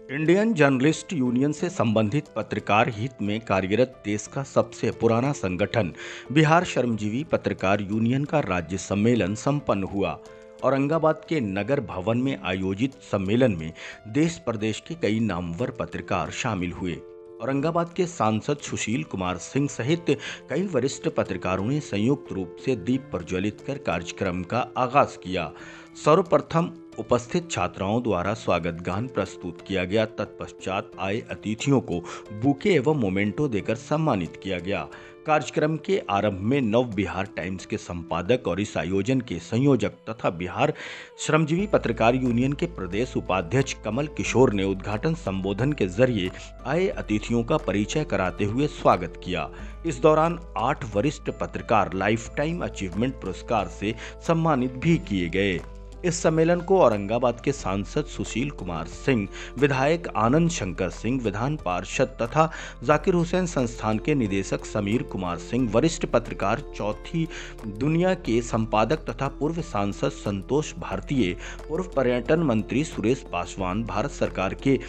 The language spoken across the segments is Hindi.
इंडियन जर्नलिस्ट यूनियन से संबंधित पत्रकार हित में कार्यरत देश का सबसे पुराना संगठन बिहार श्रमजीवी पत्रकार यूनियन का राज्य सम्मेलन संपन्न हुआ। औरंगाबाद के नगर भवन में आयोजित सम्मेलन में देश प्रदेश के कई नामवर पत्रकार शामिल हुए। औरंगाबाद के सांसद सुशील कुमार सिंह सहित कई वरिष्ठ पत्रकारों ने संयुक्त रूप से दीप प्रज्वलित कर कार्यक्रम का आगाज किया। सर्वप्रथम उपस्थित छात्राओं द्वारा स्वागत गान प्रस्तुत किया गया। तत्पश्चात आए अतिथियों को बुके एवं मोमेंटो देकर सम्मानित किया गया। कार्यक्रम के आरंभ में नव बिहार टाइम्स के संपादक और इस आयोजन के संयोजक तथा बिहार श्रमजीवी पत्रकार यूनियन के प्रदेश उपाध्यक्ष कमल किशोर ने उद्घाटन संबोधन के जरिए आए अतिथियों का परिचय कराते हुए स्वागत किया। इस दौरान 8 वरिष्ठ पत्रकार लाइफ टाइम अचीवमेंट पुरस्कार से सम्मानित भी किए गए। इस सम्मेलन को औरंगाबाद के सांसद सुशील कुमार सिंह, विधायक आनंद शंकर सिंह, विधान पार्षद तथा जाकिर हुसैन संस्थान के निदेशक समीर कुमार सिंह, वरिष्ठ पत्रकार चौथी दुनिया के संपादक तथा पूर्व सांसद संतोष भारतीय, पूर्व पर्यटन मंत्री सुरेश पासवान, भारत सरकार के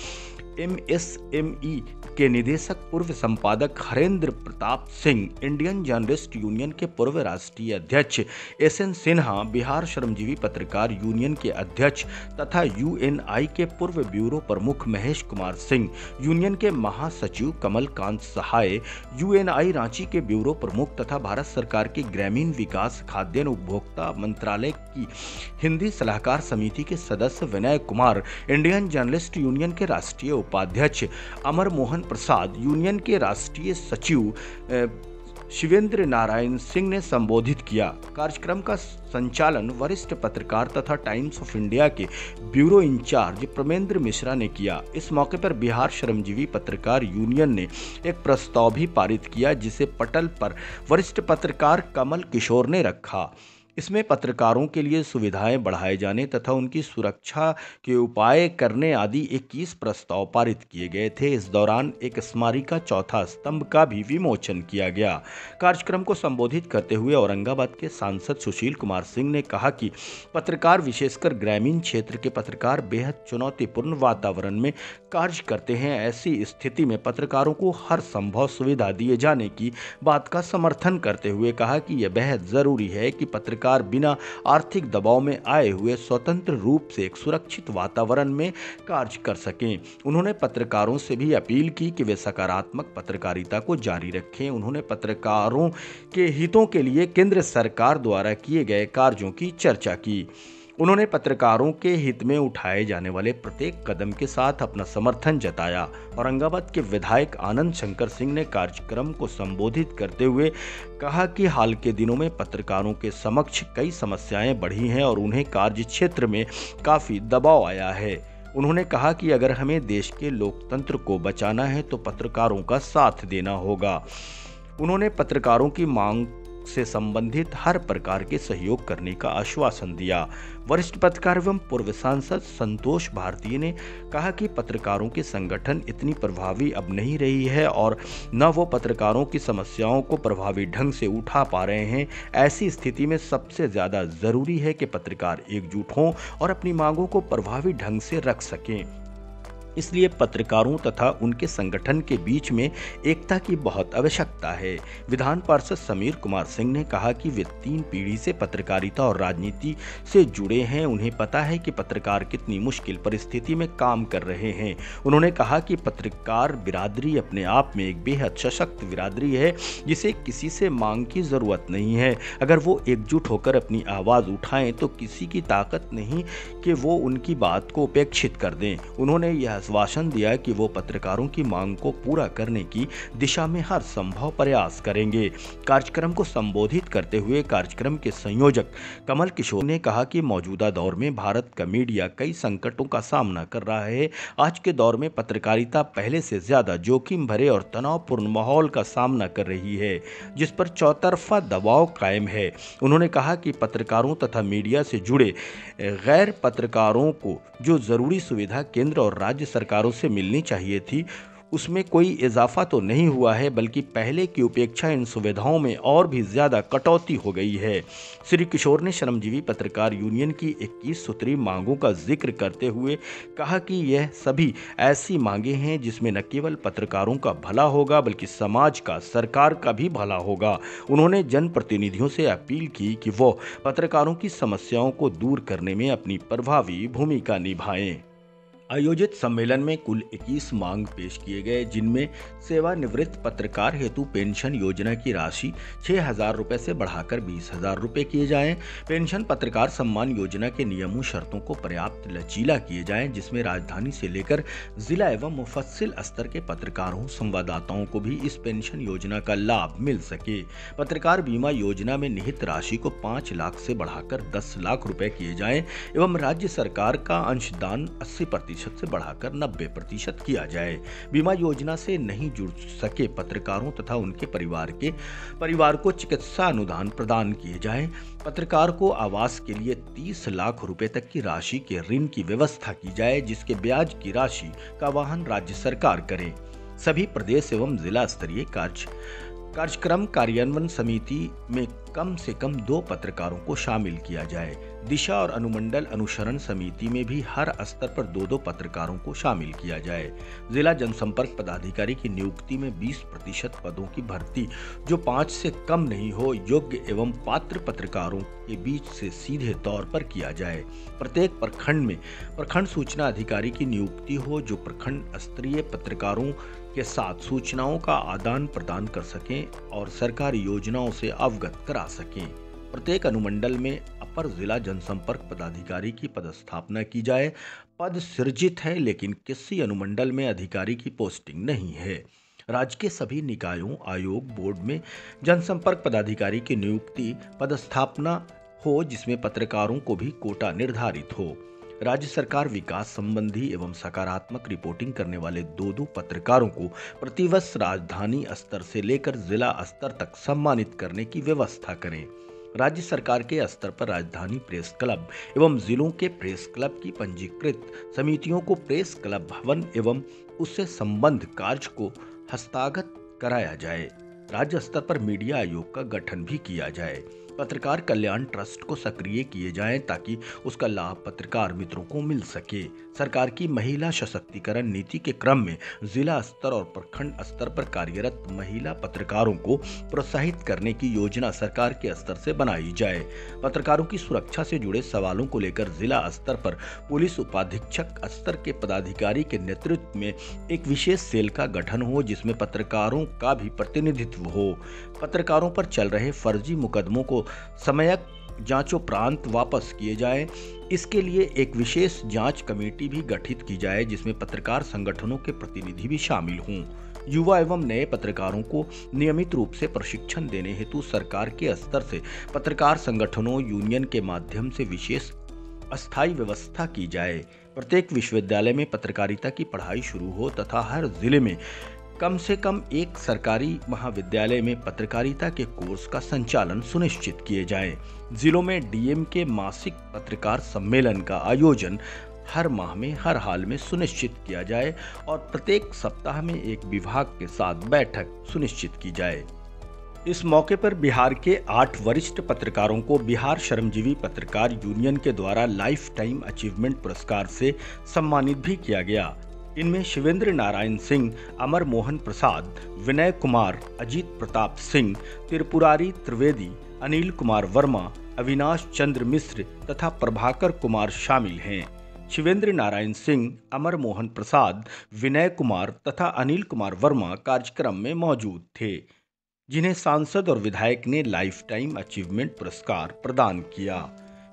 MSME के निदेशक पूर्व संपादक Harendra Pratap Singh, Indian journalist union के पूर्व राष्ट्रीय अध्यक्ष SN सिन्हा, बिहार श्रमजीवी पत्रकार यूनियन के अध्यक्ष तथा UNI के पूर्व ब्यूरो प्रमुख महेश कुमार सिंह, यूनियन के महासचिव कमल कांत सहाय, UNI रांची के ब्यूरो प्रमुख तथा भारत सरकार के ग्रामीण विकास खाद्यान्न उपभोक्ता मंत्रालय की हिंदी सलाहकार समिति के सदस्य Vinay Kumar, Indian journalist union के राष्ट्रीय उपाध्यक्ष अमर मोहन प्रसाद, यूनियन के राष्ट्रीय सचिव शिवेंद्र नारायण सिंह ने संबोधित किया। कार्यक्रम का संचालन वरिष्ठ पत्रकार तथा टाइम्स ऑफ इंडिया के ब्यूरो इंचार्ज प्रमेंद्र मिश्रा ने किया। इस मौके पर बिहार श्रमजीवी पत्रकार यूनियन ने एक प्रस्ताव भी पारित किया, जिसे पटल पर वरिष्ठ पत्रकार कमल किशोर ने रखा। इसमें पत्रकारों के लिए सुविधाएं बढ़ाए जाने तथा उनकी सुरक्षा के उपाय करने आदि 21 प्रस्ताव पारित किए गए थे। इस दौरान एक स्मारिका चौथा स्तंभ का भी विमोचन किया गया। कार्यक्रम को संबोधित करते हुए औरंगाबाद के सांसद सुशील कुमार सिंह ने कहा कि पत्रकार, विशेषकर ग्रामीण क्षेत्र के पत्रकार, बेहद चुनौतीपूर्ण वातावरण में कार्य करते हैं। ऐसी स्थिति में पत्रकारों को हर संभव सुविधा दिए जाने की बात का समर्थन करते हुए कहा कि यह बेहद जरूरी है कि पत्रकार बिना आर्थिक दबाव में आए हुए स्वतंत्र रूप से एक सुरक्षित वातावरण में कार्य कर सकें। उन्होंने पत्रकारों से भी अपील की कि वे सकारात्मक पत्रकारिता को जारी रखें। उन्होंने पत्रकारों के हितों के लिए केंद्र सरकार द्वारा किए गए कार्यों की चर्चा की। उन्होंने पत्रकारों के हित में उठाए जाने वाले प्रत्येक कदम के साथ अपना समर्थन जताया। औरंगाबाद के विधायक आनंद शंकर सिंह ने कार्यक्रम को संबोधित करते हुए कहा कि हाल के दिनों में पत्रकारों के समक्ष कई समस्याएं बढ़ी हैं और उन्हें कार्य क्षेत्र में काफी दबाव आया है। उन्होंने कहा कि अगर हमें देश के लोकतंत्र को बचाना है तो पत्रकारों का साथ देना होगा। उन्होंने पत्रकारों की मांग से संबंधित हर प्रकार के सहयोग करने का आश्वासन दिया। वरिष्ठ पत्रकार एवं पूर्व सांसद संतोष भारतीय ने कहा कि पत्रकारों के संगठन इतनी प्रभावी अब नहीं रही है और न वो पत्रकारों की समस्याओं को प्रभावी ढंग से उठा पा रहे हैं। ऐसी स्थिति में सबसे ज्यादा जरूरी है कि पत्रकार एकजुट हों और अपनी मांगों को प्रभावी ढंग से रख सकें। इसलिए पत्रकारों तथा उनके संगठन के बीच में एकता की बहुत आवश्यकता है। विधान पार्षद समीर कुमार सिंह ने कहा कि वे 3 पीढ़ी से पत्रकारिता और राजनीति से जुड़े हैं। उन्हें पता है कि पत्रकार कितनी मुश्किल परिस्थिति में काम कर रहे हैं। उन्होंने कहा कि पत्रकार बिरादरी अपने आप में एक बेहद सशक्त बिरादरी है, जिसे किसी से मांग की जरूरत नहीं है। अगर वो एकजुट होकर अपनी आवाज उठाएं तो किसी की ताकत नहीं कि वो उनकी बात को उपेक्षित कर दें। उन्होंने यह आश्वासन दिया कि वो पत्रकारों की मांग को पूरा करने की दिशा में हर संभव प्रयास करेंगे। कार्यक्रम को संबोधित करते हुए कार्यक्रम के संयोजक कमल किशोर ने कहा कि मौजूदा दौर में भारत का मीडिया कई संकटों का सामना कर रहा है। आज के दौर में पत्रकारिता पहले से ज्यादा जोखिम भरे और तनावपूर्ण माहौल का सामना कर रही है, जिस पर चौतरफा दबाव कायम है। उन्होंने कहा कि पत्रकारों तथा मीडिया से जुड़े गैर पत्रकारों को जो जरूरी सुविधा केंद्र और राज्य सरकारों से मिलनी चाहिए थी, उसमें कोई इजाफा तो नहीं हुआ है, बल्कि पहले की अपेक्षा इन सुविधाओं में और भी ज़्यादा कटौती हो गई है। श्री किशोर ने श्रमजीवी पत्रकार यूनियन की 21 सूत्री मांगों का जिक्र करते हुए कहा कि यह सभी ऐसी मांगे हैं जिसमें न केवल पत्रकारों का भला होगा, बल्कि समाज का, सरकार का भी भला होगा। उन्होंने जनप्रतिनिधियों से अपील की कि वो पत्रकारों की समस्याओं को दूर करने में अपनी प्रभावी भूमिका निभाएं। आयोजित सम्मेलन में कुल 21 मांग पेश किए गए, जिनमें सेवानिवृत्त पत्रकार हेतु पेंशन योजना की राशि 6,000 रुपये से बढ़ाकर 20,000 रुपये किए जाएं, पेंशन पत्रकार सम्मान योजना के नियमों शर्तों को पर्याप्त लचीला किए जाएं, जिसमें राजधानी से लेकर जिला एवं मुफस्सिल स्तर के पत्रकारों, संवाददाताओं को भी इस पेंशन योजना का लाभ मिल सके। पत्रकार बीमा योजना में निहित राशि को 5 लाख से बढ़ाकर 10 लाख रुपए किए जाएं एवं राज्य सरकार का अंशदान 80% से बढ़ाकर 90% किया जाए। बीमा योजना से नहीं जुड़ सके पत्रकारों तथा उनके परिवार को चिकित्सा अनुदान प्रदान किए जाए। पत्रकार को आवास के लिए 30 लाख रुपए तक की राशि के ऋण की व्यवस्था की जाए, जिसके ब्याज की राशि का वहन राज्य सरकार करे। सभी प्रदेश एवं जिला स्तरीय कार्यक्रम कार्यान्वयन समिति में कम से कम 2 पत्रकारों को शामिल किया जाए। दिशा और अनुमंडल अनुसरण समिति में भी हर स्तर पर 2-2 पत्रकारों को शामिल किया जाए। जिला जनसंपर्क पदाधिकारी की नियुक्ति में 20% पदों की भर्ती, जो 5 से कम नहीं हो, योग्य एवं पात्र पत्रकारों के बीच से सीधे तौर पर किया जाए। प्रत्येक प्रखंड में प्रखंड सूचना अधिकारी की नियुक्ति हो, जो प्रखंड स्तरीय पत्रकारों के साथ सूचनाओं का आदान प्रदान कर सकें और सरकारी योजनाओं से अवगत करा सकें। प्रत्येक अनुमंडल में अपर जिला जनसंपर्क पदाधिकारी की पदस्थापना की जाए। पद सृजित है, लेकिन किसी अनुमंडल में अधिकारी की पोस्टिंग नहीं है। राज्य के सभी निकायों, आयोग, बोर्ड में जनसंपर्क पदाधिकारी की नियुक्ति, पदस्थापना हो, जिसमें पत्रकारों को भी कोटा निर्धारित हो। राज्य सरकार विकास संबंधी एवं सकारात्मक रिपोर्टिंग करने वाले 2-2 पत्रकारों को प्रतिवर्ष राजधानी स्तर से लेकर जिला स्तर तक सम्मानित करने की व्यवस्था करें। राज्य सरकार के स्तर पर राजधानी प्रेस क्लब एवं जिलों के प्रेस क्लब की पंजीकृत समितियों को प्रेस क्लब भवन एवं उससे संबद्ध कार्य को हस्तगत कराया जाए। राज्य स्तर पर मीडिया आयोग का गठन भी किया जाए। पत्रकार कल्याण ट्रस्ट को सक्रिय किए जाएं, ताकि उसका लाभ पत्रकार मित्रों को मिल सके। सरकार की महिला सशक्तिकरण नीति के क्रम में जिला स्तर और प्रखंड स्तर पर कार्यरत महिला पत्रकारों को प्रोत्साहित करने की योजना सरकार के स्तर से बनाई जाए। पत्रकारों की सुरक्षा से जुड़े सवालों को लेकर जिला स्तर पर पुलिस उपाधीक्षक स्तर के पदाधिकारी के नेतृत्व में एक विशेष सेल का गठन हो, जिसमें पत्रकारों का भी प्रतिनिधित्व हो। पत्रकारों पर चल रहे फर्जी मुकदमों को समयक जांचोपरांत वापस किए जाएं। इसके लिए एक विशेष जांच कमेटी भी गठित की जाए, जिसमें पत्रकार संगठनों के प्रतिनिधि भी शामिल हों। युवा एवं नए पत्रकारों को नियमित रूप से प्रशिक्षण देने हेतु सरकार के स्तर से पत्रकार संगठनों, यूनियन के माध्यम से विशेष अस्थायी व्यवस्था की जाए। प्रत्येक विश्वविद्यालय में पत्रकारिता की पढ़ाई शुरू हो तथा हर जिले में कम से कम एक सरकारी महाविद्यालय में पत्रकारिता के कोर्स का संचालन सुनिश्चित किए जाए। जिलों में डीएम के मासिक पत्रकार सम्मेलन का आयोजन हर माह में हर हाल में सुनिश्चित किया जाए और प्रत्येक सप्ताह में एक विभाग के साथ बैठक सुनिश्चित की जाए। इस मौके पर बिहार के 8 वरिष्ठ पत्रकारों को बिहार श्रमजीवी पत्रकार यूनियन के द्वारा लाइफ टाइम अचीवमेंट पुरस्कार से सम्मानित भी किया गया। इनमें शिवेंद्र नारायण सिंह, अमर मोहन प्रसाद, विनय कुमार, अजीत प्रताप सिंह, त्रिपुरारी त्रिवेदी, अनिल कुमार वर्मा, अविनाश चंद्र मिश्र तथा प्रभाकर कुमार शामिल हैं। शिवेंद्र नारायण सिंह, अमर मोहन प्रसाद, विनय कुमार तथा अनिल कुमार वर्मा कार्यक्रम में मौजूद थे, जिन्हें सांसद और विधायक ने लाइफ टाइम अचीवमेंट पुरस्कार प्रदान किया।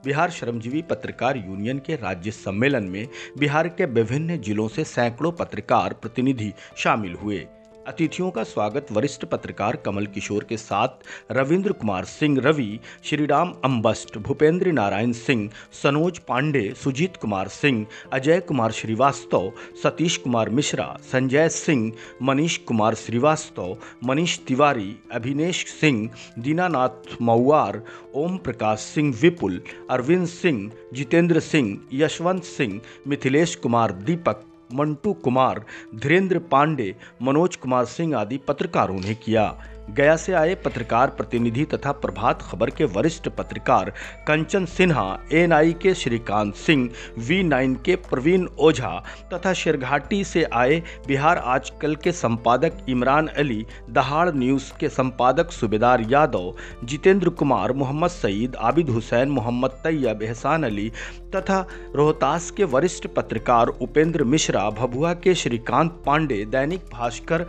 बिहार श्रमजीवी पत्रकार यूनियन के राज्य सम्मेलन में बिहार के विभिन्न जिलों से सैकड़ों पत्रकार प्रतिनिधि शामिल हुए। अतिथियों का स्वागत वरिष्ठ पत्रकार कमल किशोर के साथ रविंद्र कुमार सिंह रवि, श्रीराम अम्बस्ट, भूपेंद्र नारायण सिंह, सनोज पांडे, सुजीत कुमार सिंह, अजय कुमार श्रीवास्तव, सतीश कुमार मिश्रा, संजय सिंह, मनीष कुमार श्रीवास्तव, मनीष तिवारी, अभिनेश सिंह, दीनानाथ मऊआर, ओम प्रकाश सिंह विपुल, अरविंद सिंह, जितेंद्र सिंह, यशवंत सिंह, मिथिलेश कुमार दीपक, मंटू कुमार, धीरेन्द्र पांडे, मनोज कुमार सिंह आदि पत्रकारों ने किया। गया से आए पत्रकार प्रतिनिधि तथा प्रभात खबर के वरिष्ठ पत्रकार कंचन सिन्हा, एएनआई के श्रीकांत सिंह, V9 के प्रवीण ओझा तथा शेरघाटी से आए बिहार आजकल के संपादक इमरान अली, दहाड़ न्यूज़ के संपादक सूबेदार यादव, जितेंद्र कुमार, मोहम्मद सईद, आबिद हुसैन, मोहम्मद तैयब, एहसान अली तथा रोहतास के वरिष्ठ पत्रकार उपेंद्र मिश्रा, भभुआ के श्रीकांत पांडे, दैनिक भास्कर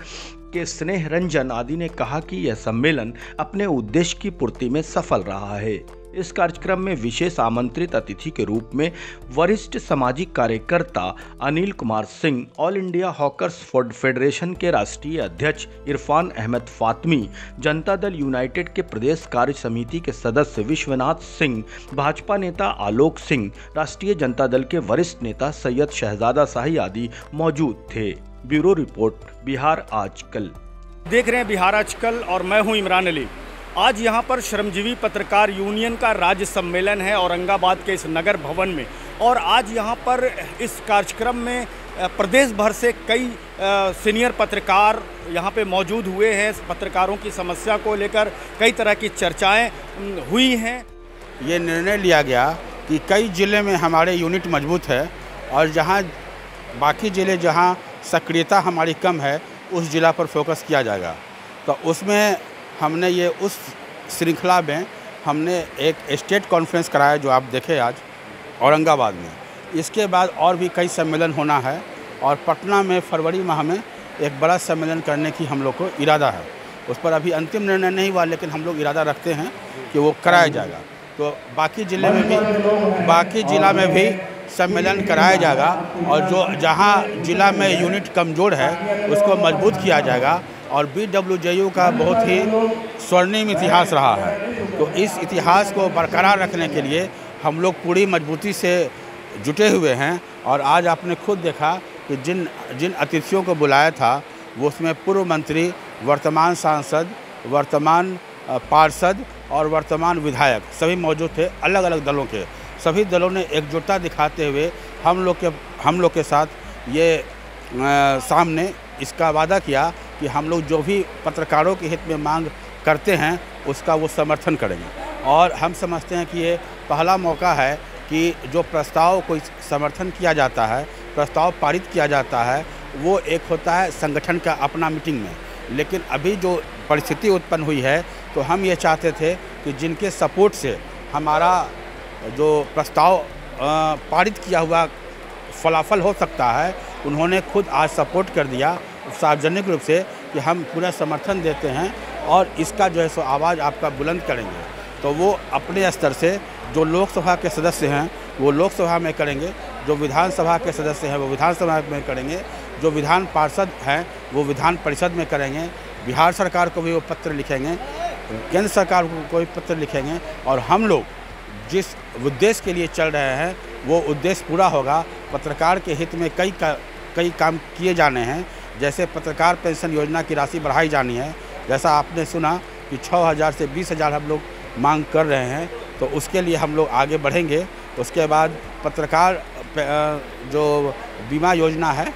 के स्नेह रंजन आदि ने कहा कि यह सम्मेलन अपने उद्देश्य की पूर्ति में सफल रहा है। इस कार्यक्रम में विशेष आमंत्रित अतिथि के रूप में वरिष्ठ सामाजिक कार्यकर्ता Anil Kumar Singh, all India hawkers federation के राष्ट्रीय अध्यक्ष इरफान अहमद फातमी, जनता दल यूनाइटेड के प्रदेश कार्य समिति के सदस्य विश्वनाथ सिंह, भाजपा नेता आलोक सिंह, राष्ट्रीय जनता दल के वरिष्ठ नेता सैयद शहजादा शाही आदि मौजूद थे। ब्यूरो रिपोर्ट, बिहार आजकल। देख रहे हैं बिहार आजकल और मैं हूं इमरान अली। आज यहां पर श्रमजीवी पत्रकार यूनियन का राज्य सम्मेलन है औरंगाबाद के इस नगर भवन में, और आज यहां पर इस कार्यक्रम में प्रदेश भर से कई सीनियर पत्रकार यहां पे मौजूद हुए हैं। पत्रकारों की समस्या को लेकर कई तरह की चर्चाएं हुई हैं। ये निर्णय लिया गया कि कई ज़िले में हमारे यूनिट मजबूत है और जहां बाकी ज़िले जहां सक्रियता हमारी कम है उस ज़िला पर फोकस किया जाएगा। तो उसमें हमने ये उस श्रृंखला में हमने एक स्टेट कॉन्फ्रेंस कराया जो आप देखे आज औरंगाबाद में। इसके बाद और भी कई सम्मेलन होना है और पटना में फरवरी माह में एक बड़ा सम्मेलन करने की हम लोग को इरादा है। उस पर अभी अंतिम निर्णय नहीं हुआ, लेकिन हम लोग इरादा रखते हैं कि वो कराया जाएगा। तो बाकी ज़िले में भी, बाकी ज़िला में भी सम्मेलन कराया जाएगा और जो जहां ज़िला में यूनिट कमज़ोर है उसको मजबूत किया जाएगा। और BWJU का बहुत ही स्वर्णिम इतिहास रहा है, तो इस इतिहास को बरकरार रखने के लिए हम लोग पूरी मजबूती से जुटे हुए हैं। और आज आपने खुद देखा कि जिन अतिथियों को बुलाया था वो उसमें पूर्व मंत्री, वर्तमान सांसद, वर्तमान पार्षद और वर्तमान विधायक सभी मौजूद थे। अलग अलग दलों के सभी दलों ने एकजुटता दिखाते हुए हम लोग के साथ ये सामने इसका वादा किया कि हम लोग जो भी पत्रकारों के हित में मांग करते हैं उसका वो समर्थन करेंगे। और हम समझते हैं कि ये पहला मौका है कि जो प्रस्ताव कोई समर्थन किया जाता है, प्रस्ताव पारित किया जाता है, वो एक होता है संगठन का अपना मीटिंग में। लेकिन अभी जो परिस्थिति उत्पन्न हुई है तो हम ये चाहते थे कि जिनके सपोर्ट से हमारा जो प्रस्ताव पारित किया हुआ फलाफल हो सकता है, उन्होंने खुद आज सपोर्ट कर दिया सार्वजनिक रूप से कि हम पूरा समर्थन देते हैं और इसका जो है सो आवाज़ आपका बुलंद करेंगे। तो वो अपने स्तर से जो लोकसभा के सदस्य हैं वो लोकसभा में करेंगे, जो विधानसभा के सदस्य हैं वो विधानसभा में करेंगे, जो विधान पार्षद हैं वो विधान परिषद में करेंगे, बिहार सरकार को भी वो पत्र लिखेंगे, केंद्र सरकार को भी पत्र लिखेंगे। और हम लोग जिस उद्देश्य के लिए चल रहे हैं वो उद्देश्य पूरा होगा। पत्रकार के हित में कई काम किए जाने हैं, जैसे पत्रकार पेंशन योजना की राशि बढ़ाई जानी है। जैसा आपने सुना कि 6,000 से 20,000 हम लोग मांग कर रहे हैं, तो उसके लिए हम लोग आगे बढ़ेंगे। उसके बाद पत्रकार जो बीमा योजना है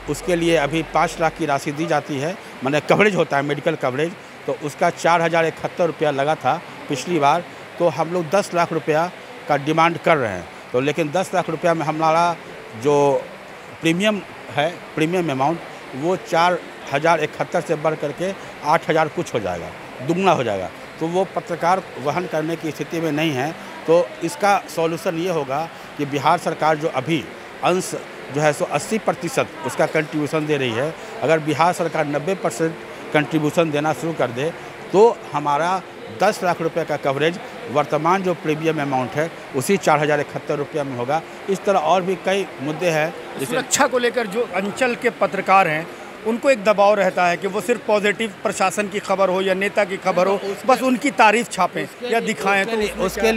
उसके लिए अभी 5 लाख की राशि दी जाती है, माने कवरेज होता है, मेडिकल कवरेज। तो उसका 4,071 रुपया लगा था पिछली बार, तो हम लोग 10 लाख रुपया का डिमांड कर रहे हैं। तो लेकिन 10 लाख रुपया में हमारा जो प्रीमियम है, प्रीमियम अमाउंट वो 4,071 से बढ़ करके 8,000 कुछ हो जाएगा, दुगना हो जाएगा। तो वो पत्रकार वहन करने की स्थिति में नहीं है। तो इसका सॉल्यूशन ये होगा कि बिहार सरकार जो अभी अंश जो है सो 80% उसका कंट्रीब्यूशन दे रही है, अगर बिहार सरकार 90% कंट्रीब्यूशन देना शुरू कर दे तो हमारा 10 लाख रुपए का कवरेज वर्तमान जो प्रीमियम अमाउंट है उसी 4,071 रुपया में होगा। इस तरह और भी कई मुद्दे हैं। सुरक्षा को लेकर जो अंचल के पत्रकार हैं उनको एक दबाव रहता है कि वो सिर्फ पॉजिटिव प्रशासन की खबर हो या नेता की खबर हो, बस उनकी तारीफ छापें या दिखाएं। तो उसके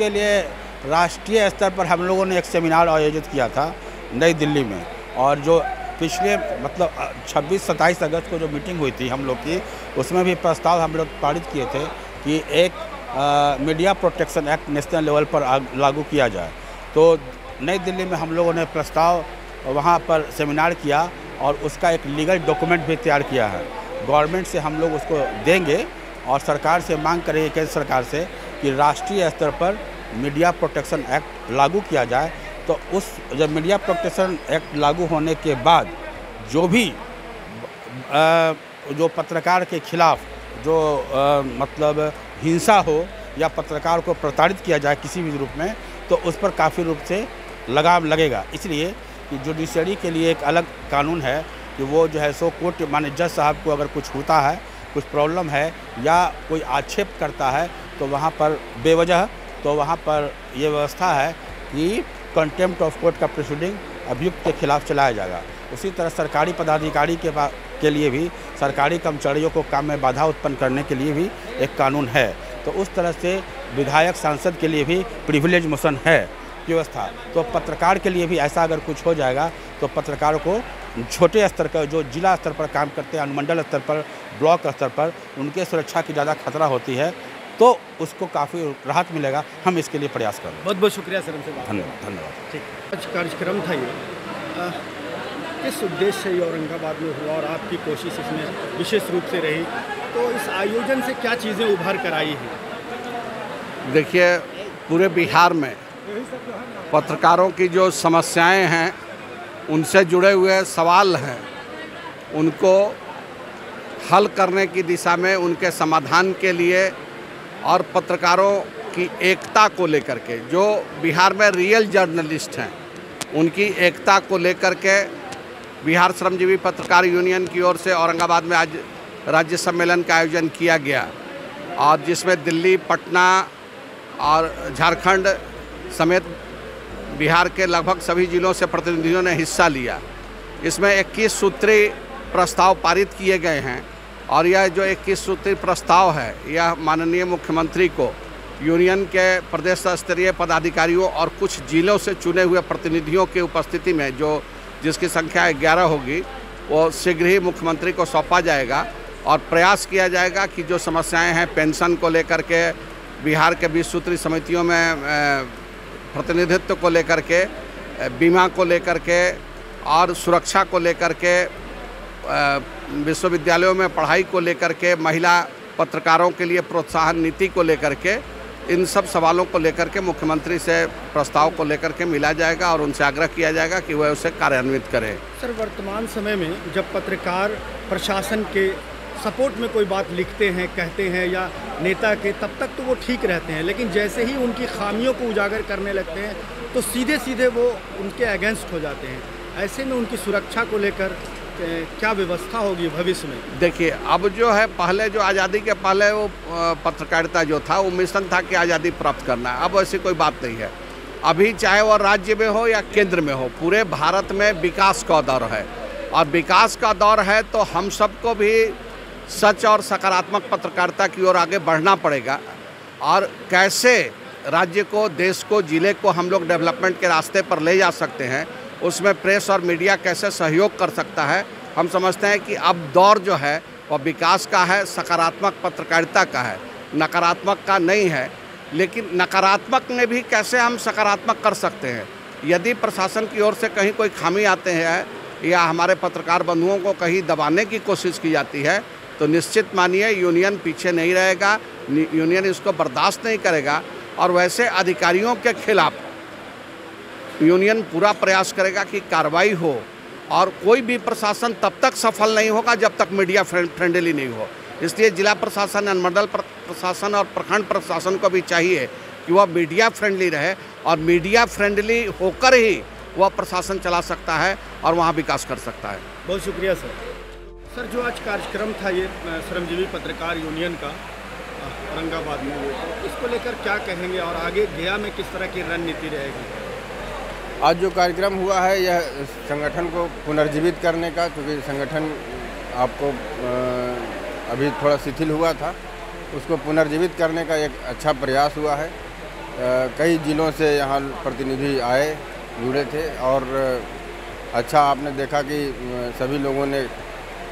लिए राष्ट्रीय स्तर पर हम लोगों ने एक सेमिनार आयोजित किया था नई दिल्ली में, और जो पिछले मतलब 26-27 अगस्त को जो मीटिंग हुई थी हम लोग की, उसमें भी प्रस्ताव हम लोग पारित किए थे कि एक media protection act national level पर लागू किया जाए। तो नई दिल्ली में हम लोगों ने प्रस्ताव वहाँ पर सेमिनार किया और उसका एक लीगल डॉक्यूमेंट भी तैयार किया है। गवर्नमेंट से हम लोग उसको देंगे और सरकार से मांग करेंगे, केंद्र सरकार से, कि राष्ट्रीय स्तर पर मीडिया प्रोटेक्शन एक्ट लागू किया जाए। तो उस जब मीडिया प्रोटेक्शन एक्ट लागू होने के बाद जो भी जो पत्रकार के खिलाफ जो मतलब हिंसा हो या पत्रकार को प्रताड़ित किया जाए किसी भी रूप में, तो उस पर काफ़ी रूप से लगाम लगेगा। इसलिए कि जुडिशरी के लिए एक अलग कानून है कि वो जो है सो कोर्ट माने जज साहब को अगर कुछ होता है, कुछ प्रॉब्लम है या कोई आक्षेप करता है, तो वहाँ पर बेवजह तो वहाँ पर ये व्यवस्था है कि कंटेम्प्ट ऑफ कोर्ट का प्रोसीडिंग अभियुक्त के खिलाफ चलाया जाएगा। उसी तरह सरकारी पदाधिकारी के लिए भी, सरकारी कर्मचारियों को काम में बाधा उत्पन्न करने के लिए भी एक कानून है। तो उस तरह से विधायक सांसद के लिए भी प्रिविलेज मोशन है व्यवस्था। तो पत्रकार के लिए भी ऐसा अगर कुछ हो जाएगा तो पत्रकारों को छोटे स्तर का जो जिला स्तर पर काम करते हैं, अनुमंडल स्तर पर, ब्लॉक स्तर पर, उनके सुरक्षा की ज़्यादा खतरा होती है, तो उसको काफ़ी राहत मिलेगा। हम इसके लिए प्रयास करें। बहुत बहुत शुक्रिया सर, हमसे बात। धन्यवाद। ठीक, आज कार्यक्रम था ये, किस उद्देश्य से ये औरंगाबाद में हुआ और आपकी कोशिश इसमें विशेष रूप से रही, तो इस आयोजन से क्या चीज़ें उभर कर आई हैं? देखिए, पूरे बिहार में पत्रकारों की जो समस्याएं हैं, उनसे जुड़े हुए सवाल हैं, उनको हल करने की दिशा में, उनके समाधान के लिए और पत्रकारों की एकता को लेकर के, जो बिहार में रियल जर्नलिस्ट हैं, उनकी एकता को लेकर के बिहार श्रमजीवी पत्रकार यूनियन की ओर से औरंगाबाद में आज राज्य सम्मेलन का आयोजन किया गया, और जिसमें दिल्ली, पटना और झारखंड समेत बिहार के लगभग सभी जिलों से प्रतिनिधियों ने हिस्सा लिया। इसमें 21 सूत्री प्रस्ताव पारित किए गए हैं, और यह जो 21 सूत्री प्रस्ताव है, यह माननीय मुख्यमंत्री को यूनियन के प्रदेश स्तरीय पदाधिकारियों और कुछ जिलों से चुने हुए प्रतिनिधियों की उपस्थिति में, जिसकी संख्या 11 होगी, वो शीघ्र ही मुख्यमंत्री को सौंपा जाएगा और प्रयास किया जाएगा कि जो समस्याएं हैं पेंशन को लेकर के, बिहार के 20 सूत्री समितियों में प्रतिनिधित्व को लेकर के, बीमा को लेकर के और सुरक्षा को लेकर के, विश्वविद्यालयों में पढ़ाई को लेकर के, महिला पत्रकारों के लिए प्रोत्साहन नीति को लेकर के, इन सब सवालों को लेकर के मुख्यमंत्री से प्रस्ताव को लेकर के मिला जाएगा और उनसे आग्रह किया जाएगा कि वह उसे कार्यान्वित करें। सर, वर्तमान समय में जब पत्रकार प्रशासन के सपोर्ट में कोई बात लिखते हैं, कहते हैं या नेता के, तब तक तो वो ठीक रहते हैं, लेकिन जैसे ही उनकी खामियों को उजागर करने लगते हैं तो सीधे सीधे वो उनके अगेंस्ट हो जाते हैं। ऐसे में उनकी सुरक्षा को लेकर क्या व्यवस्था होगी भविष्य में? देखिए, अब जो है, पहले जो आज़ादी के पहले वो पत्रकारिता जो था, वो मिशन था कि आज़ादी प्राप्त करना है। अब ऐसी कोई बात नहीं है। अभी चाहे वो राज्य में हो या केंद्र में हो, पूरे भारत में विकास का दौर है, और विकास का दौर है तो हम सबको भी सच और सकारात्मक पत्रकारिता की ओर आगे बढ़ना पड़ेगा। और कैसे राज्य को, देश को, जिले को हम लोग डेवलपमेंट के रास्ते पर ले जा सकते हैं, उसमें प्रेस और मीडिया कैसे सहयोग कर सकता है। हम समझते हैं कि अब दौर जो है वह विकास का है, सकारात्मक पत्रकारिता का है, नकारात्मक का नहीं है। लेकिन नकारात्मक में भी कैसे हम सकारात्मक कर सकते हैं। यदि प्रशासन की ओर से कहीं कोई खामी आते हैं या हमारे पत्रकार बंधुओं को कहीं दबाने की कोशिश की जाती है, तो निश्चित मानिए यूनियन पीछे नहीं रहेगा, यूनियन इसको बर्दाश्त नहीं करेगा, और वैसे अधिकारियों के खिलाफ यूनियन पूरा प्रयास करेगा कि कार्रवाई हो। और कोई भी प्रशासन तब तक सफल नहीं होगा जब तक मीडिया फ्रेंडली नहीं हो। इसलिए जिला प्रशासन, अनुमंडल प्रशासन और प्रखंड प्रशासन को भी चाहिए कि वह मीडिया फ्रेंडली रहे, और मीडिया फ्रेंडली होकर ही वह प्रशासन चला सकता है और वहाँ विकास कर सकता है। बहुत शुक्रिया सर। सर, जो आज कार्यक्रम था ये श्रमजीवी पत्रकार यूनियन का औरंगाबाद में, इसको लेकर क्या कहेंगे और आगे गया में किस तरह की रणनीति रहेगी? आज जो कार्यक्रम हुआ है, यह संगठन को पुनर्जीवित करने का, क्योंकि संगठन आपको अभी थोड़ा शिथिल हुआ था, उसको पुनर्जीवित करने का एक अच्छा प्रयास हुआ है। कई जिलों से यहाँ प्रतिनिधि आए, जुड़े थे, और अच्छा आपने देखा कि सभी लोगों ने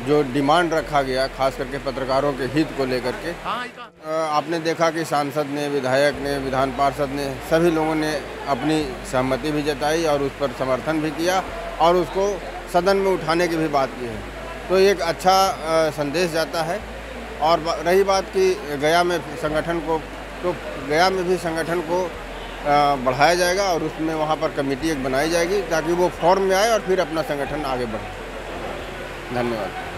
जो डिमांड रखा गया, खास करके पत्रकारों के हित को लेकर के, आपने देखा कि सांसद ने, विधायक ने, विधान पार्षद ने, सभी लोगों ने अपनी सहमति भी जताई और उस पर समर्थन भी किया और उसको सदन में उठाने की भी बात की है। तो एक अच्छा संदेश जाता है। और रही बात कि गया में संगठन को, तो गया में भी संगठन को बढ़ाया जाएगा और उसमें वहाँ पर कमेटी एक बनाई जाएगी ताकि वो फॉर्म में आए और फिर अपना संगठन आगे बढ़े। धन्यवाद।